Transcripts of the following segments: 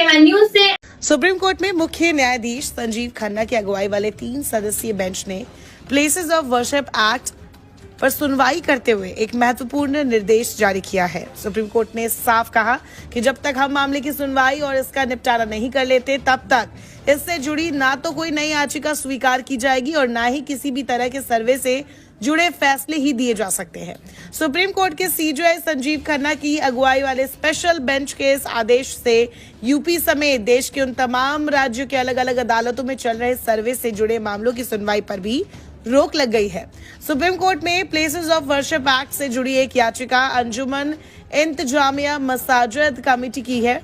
AMN news से। Supreme court में मुख्य न्यायाधीश संजीव खन्ना की अगुवाई वाले 3 सदस्यीय बेंच ने प्लेसेस ऑफ वर्शिप एक्ट पर सुनवाई करते हुए एक महत्वपूर्ण निर्देश जारी किया है। सुप्रीम कोर्ट ने साफ कहा कि जब तक हम मामले की सुनवाई और इसका निपटारा नहीं कर लेते, तब तक इससे जुड़ी ना तो कोई नई याचिका स्वीकार की जाएगी और ना ही किसी भी तरह के सर्वे से जुड़े फैसले ही दिए जा सकते हैं। सुप्रीम कोर्ट के सीजेआई संजीव खन्ना की अगुवाई वाले स्पेशल बेंच के इस आदेश से यूपी समेत देश के उन तमाम राज्यों के अलग अलग अदालतों में चल रहे सर्वे से जुड़े मामलों की सुनवाई पर भी रोक लग गई है। सुप्रीम कोर्ट में प्लेसेस ऑफ वर्शिप एक्ट से जुड़ी एक याचिका अंजुमन इंतजामिया मसाजिद कमेटी की है,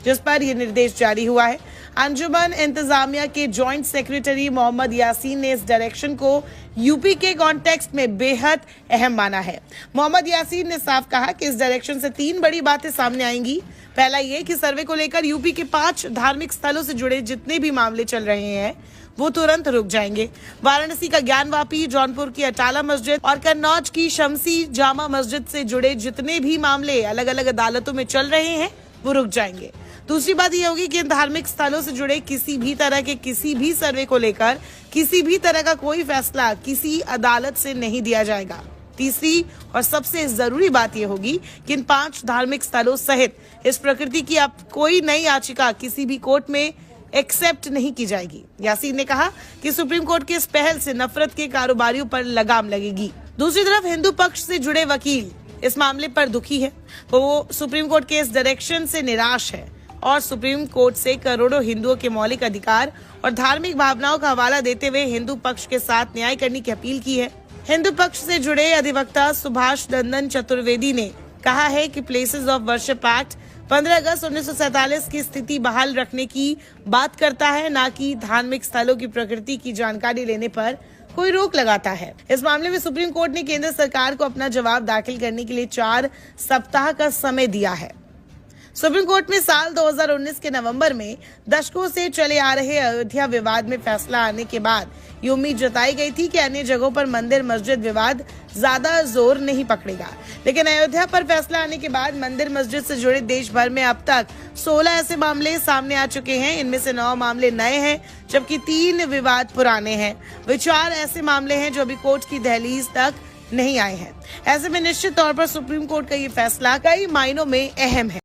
जिस पर यह निर्देश जारी हुआ है। अंजुमन इंतजामिया के जॉइंट सेक्रेटरी मोहम्मद यासीन ने इस डायरेक्शन को यूपी के कॉन्टेक्स्ट में बेहद अहम माना है। मोहम्मद यासीन ने साफ कहा कि इस डायरेक्शन से 3 बड़ी बातें सामने आएंगी। पहला ये कि सर्वे को लेकर यूपी के 5 धार्मिक स्थलों से जुड़े जितने भी मामले चल रहे हैं वो तुरंत रुक जाएंगे। वाराणसी का ज्ञानवापी, जौनपुर की अटाला मस्जिद और कन्नौज की शमसी जामा मस्जिद से जुड़े जितने भी मामले अलग अलग अदालतों में चल रहे हैं वो रुक जाएंगे। दूसरी बात यह होगी कि इन धार्मिक स्थलों से जुड़े किसी भी तरह के किसी भी सर्वे को लेकर किसी भी तरह का कोई फैसला किसी अदालत से नहीं दिया जाएगा। तीसरी और सबसे जरूरी बात यह होगी कि इन 5 धार्मिक स्थलों सहित इस प्रकृति की अब कोई नई याचिका किसी भी कोर्ट में एक्सेप्ट नहीं की जाएगी। यासीन ने कहा कि सुप्रीम कोर्ट की इस पहल से नफरत के कारोबारियों पर लगाम लगेगी। दूसरी तरफ हिंदू पक्ष से जुड़े वकील इस मामले पर दुखी है। वो सुप्रीम कोर्ट के इस डायरेक्शन से निराश है और सुप्रीम कोर्ट से करोड़ों हिंदुओं के मौलिक अधिकार और धार्मिक भावनाओं का हवाला देते हुए हिंदू पक्ष के साथ न्याय करने की अपील की है। हिंदू पक्ष से जुड़े अधिवक्ता सुभाष नंदन चतुर्वेदी ने कहा है कि प्लेसेस ऑफ वर्शिप एक्ट 15 अगस्त 1947 की स्थिति बहाल रखने की बात करता है, ना कि धार्मिक स्थलों की प्रकृति की जानकारी लेने पर कोई रोक लगाता है। इस मामले में सुप्रीम कोर्ट ने केंद्र सरकार को अपना जवाब दाखिल करने के लिए 4 सप्ताह का समय दिया है। सुप्रीम कोर्ट में साल 2019 के नवंबर में दशकों से चले आ रहे अयोध्या विवाद में फैसला आने के बाद ये उम्मीद जताई गई थी कि अन्य जगहों पर मंदिर मस्जिद विवाद ज्यादा जोर नहीं पकड़ेगा, लेकिन अयोध्या पर फैसला आने के बाद मंदिर मस्जिद से जुड़े देश भर में अब तक 16 ऐसे मामले सामने आ चुके हैं। इनमें से 9 मामले नए हैं, जबकि 3 विवाद पुराने हैं। वे 4 ऐसे मामले हैं जो अभी कोर्ट की दहलीज तक नहीं आए हैं। ऐसे में निश्चित तौर पर सुप्रीम कोर्ट का ये फैसला कई मायनों में अहम है।